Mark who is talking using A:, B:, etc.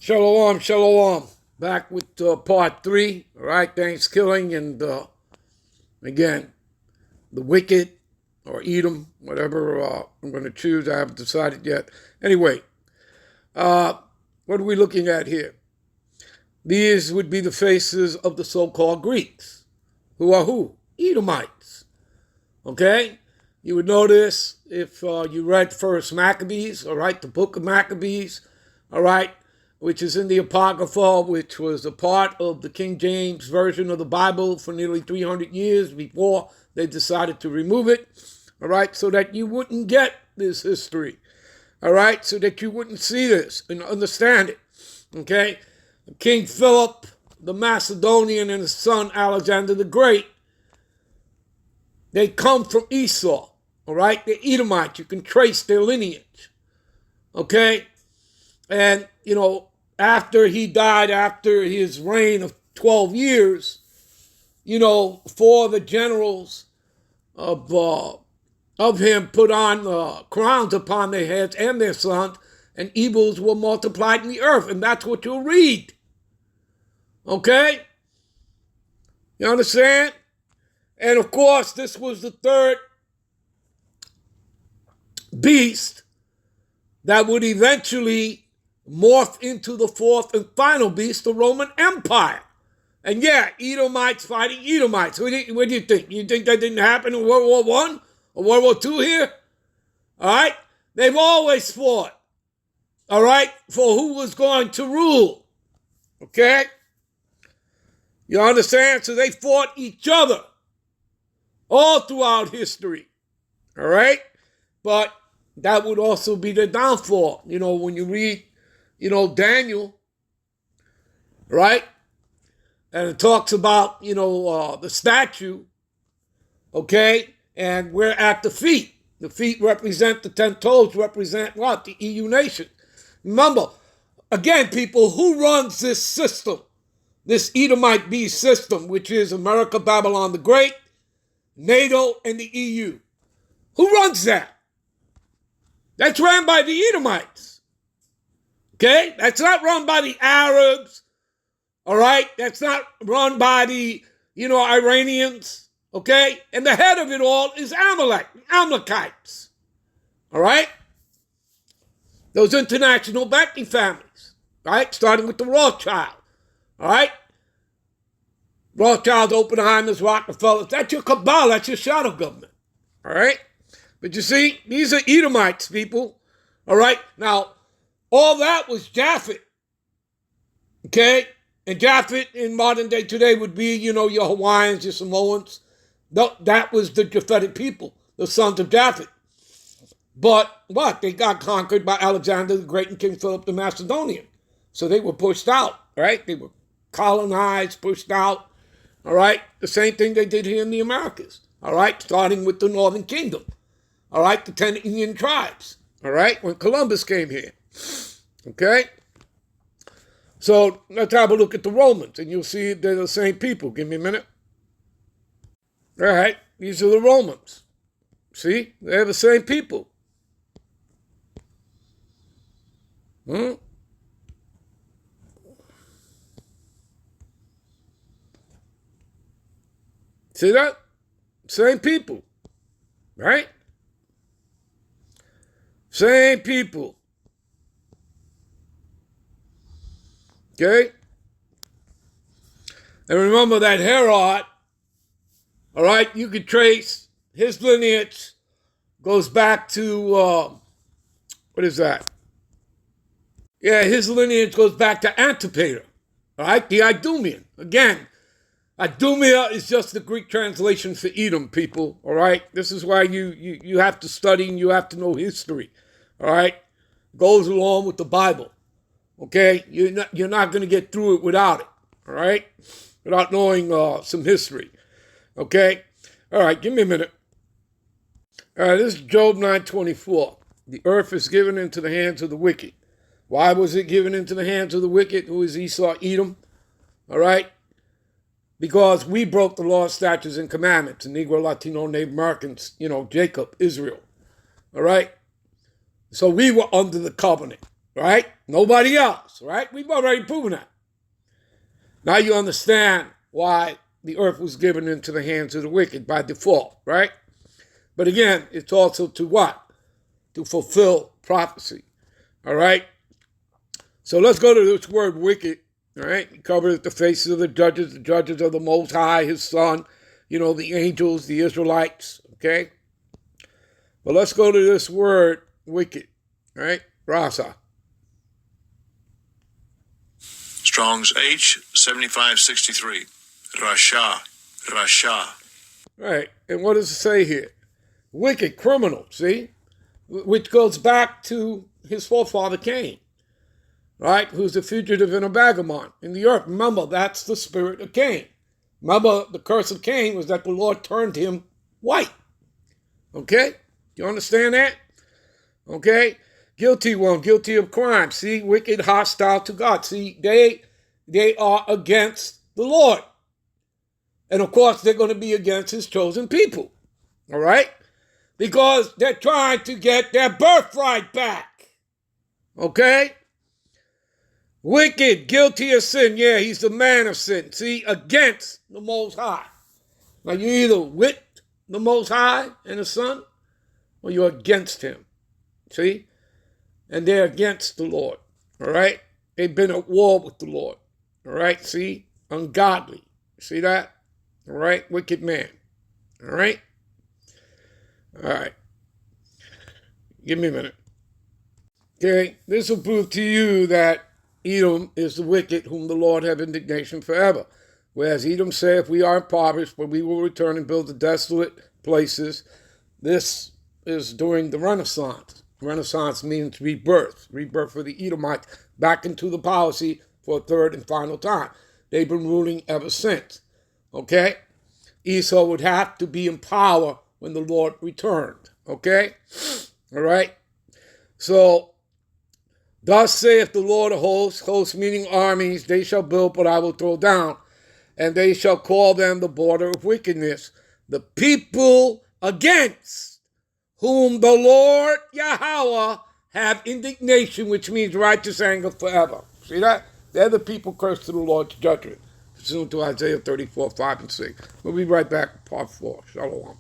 A: Shalom, shalom. Back with part 3, all right, Thankskilling, and again, the wicked, or Edom, whatever I'm going to choose. I haven't decided yet. Anyway, what are we looking at here? These would be the faces of the so-called Greeks, who are who? Edomites, okay? You would notice if you read First Maccabees, all right, the book of Maccabees, all right, which is in the Apocrypha, which was a part of the King James Version of the Bible for nearly 300 years before they decided to remove it, all right, so that you wouldn't get this history, all right, so that you wouldn't see this and understand it, okay? King Philip the Macedonian and his son Alexander the Great, they come from Esau, all right? They're Edomites. You can trace their lineage, okay? And, you know, after he died, after his reign of 12 years, you know, 4 of the generals of him put on crowns upon their heads and their sons, and evils were multiplied in the earth. And that's what you'll read. Okay? You understand? And of course, this was the third beast that would eventually morph into the fourth and final beast, the Roman Empire. And yeah, Edomites fighting Edomites. What do you think? You think that didn't happen in World War I or World War II here? All right? They've always fought, all right, for who was going to rule. Okay? You understand? So they fought each other all throughout history. All right? But that would also be the downfall. You know, when you read, you know, Daniel, right? And it talks about, you know, the statue, okay? And we're at the feet. The feet represent, the 10 toes represent what? The EU nation. Remember, again, people, who runs this system? This Edomite beast system, which is America, Babylon the Great, NATO, and the EU. Who runs that? That's ran by the Edomites. Okay? That's not run by the Arabs. All right? That's not run by the, you know, Iranians. Okay? And the head of it all is Amalekites. All right? Those international banking families. Right? Starting with the Rothschild. All right? Rothschilds, Oppenheimers, Rockefellers. That's your cabal. That's your shadow government. All right? But you see, these are Edomites, people. All right? Now, all that was Japhet. Okay? And Japhet in modern day today would be, you know, your Hawaiians, your Samoans. That was the Japhetic people, the sons of Japhet. But what? They got conquered by Alexander the Great and King Philip the Macedonian. So they were pushed out, right? They were colonized, pushed out. All right? The same thing they did here in the Americas. All right? Starting with the Northern Kingdom. All right? The 10 Indian tribes. All right? When Columbus came here. Okay? So let's have a look at the Romans, and you'll see they're the same people. Give me a minute. All right? These are the Romans. See? They're the same people. See that? Same people, right? Same people. Okay? And remember that Herod, all right, you could trace his lineage goes back to, what is that? Yeah, his lineage goes back to Antipater, all right, the Idumean. Again, Idumea is just the Greek translation for Edom, people, all right? This is why you have to study and you have to know history, all right? Goes along with the Bible, okay? You're not going to get through it without it, all right? Without knowing some history, okay? All right, give me a minute. All right, this is Job 9:24. The earth is given into the hands of the wicked. Why was it given into the hands of the wicked? Who is Esau, Edom? All right? Because we broke the law, statutes, and commandments. Negro, Latino, Native Americans, you know, Jacob, Israel. All right? So we were under the covenant, right? Nobody else. us, right? We've already proven that. Now you understand why the earth was given into the hands of the wicked by default, right? But again, it's also to what? To fulfill prophecy, all right? So let's go to this word wicked, all right? He covered the faces of the judges of the Most High, his son, the angels, the Israelites, okay? But let's go to this word wicked, all right? Rasa.
B: Strong's H7563. Rasha.
A: Right, and what does it say here? Wicked, criminal, see? Which goes back to his forefather Cain, right? Who's a fugitive and a vagabond in the earth. Remember, that's the spirit of Cain. Remember, the curse of Cain was that the Lord turned him white. Okay? Do you understand that? Okay? Guilty one, guilty of crime. See, wicked, hostile to God. See, they are against the Lord. And of course, they're going to be against his chosen people. All right? Because they're trying to get their birthright back. Okay? Wicked, guilty of sin. Yeah, he's the man of sin. See, against the Most High. Now, you're either with the Most High and the Son, or you're against him. See? And they're against the Lord. All right? They've been at war with the Lord. All right? See? Ungodly. See that? All right? Wicked man. All right? All right. Give me a minute. Okay? This will prove to you that Edom is the wicked whom the Lord have indignation forever. Whereas Edom saith, we are impoverished, but we will return and build the desolate places. This is during the Renaissance. Renaissance means rebirth. Rebirth for the Edomites back into the policy for a third and final time. They've been ruling ever since. Okay? Esau would have to be in power when the Lord returned. Okay? All right? So, thus saith the Lord of hosts, hosts meaning armies, they shall build, but I will throw down, and they shall call them the border of wickedness, the people against whom the Lord Yahweh have indignation, which means righteous anger forever. See that? They're the people cursed to the Lord's judgment, pursuant to Isaiah 34, 5 and 6. We'll be right back, part 4. Shalom.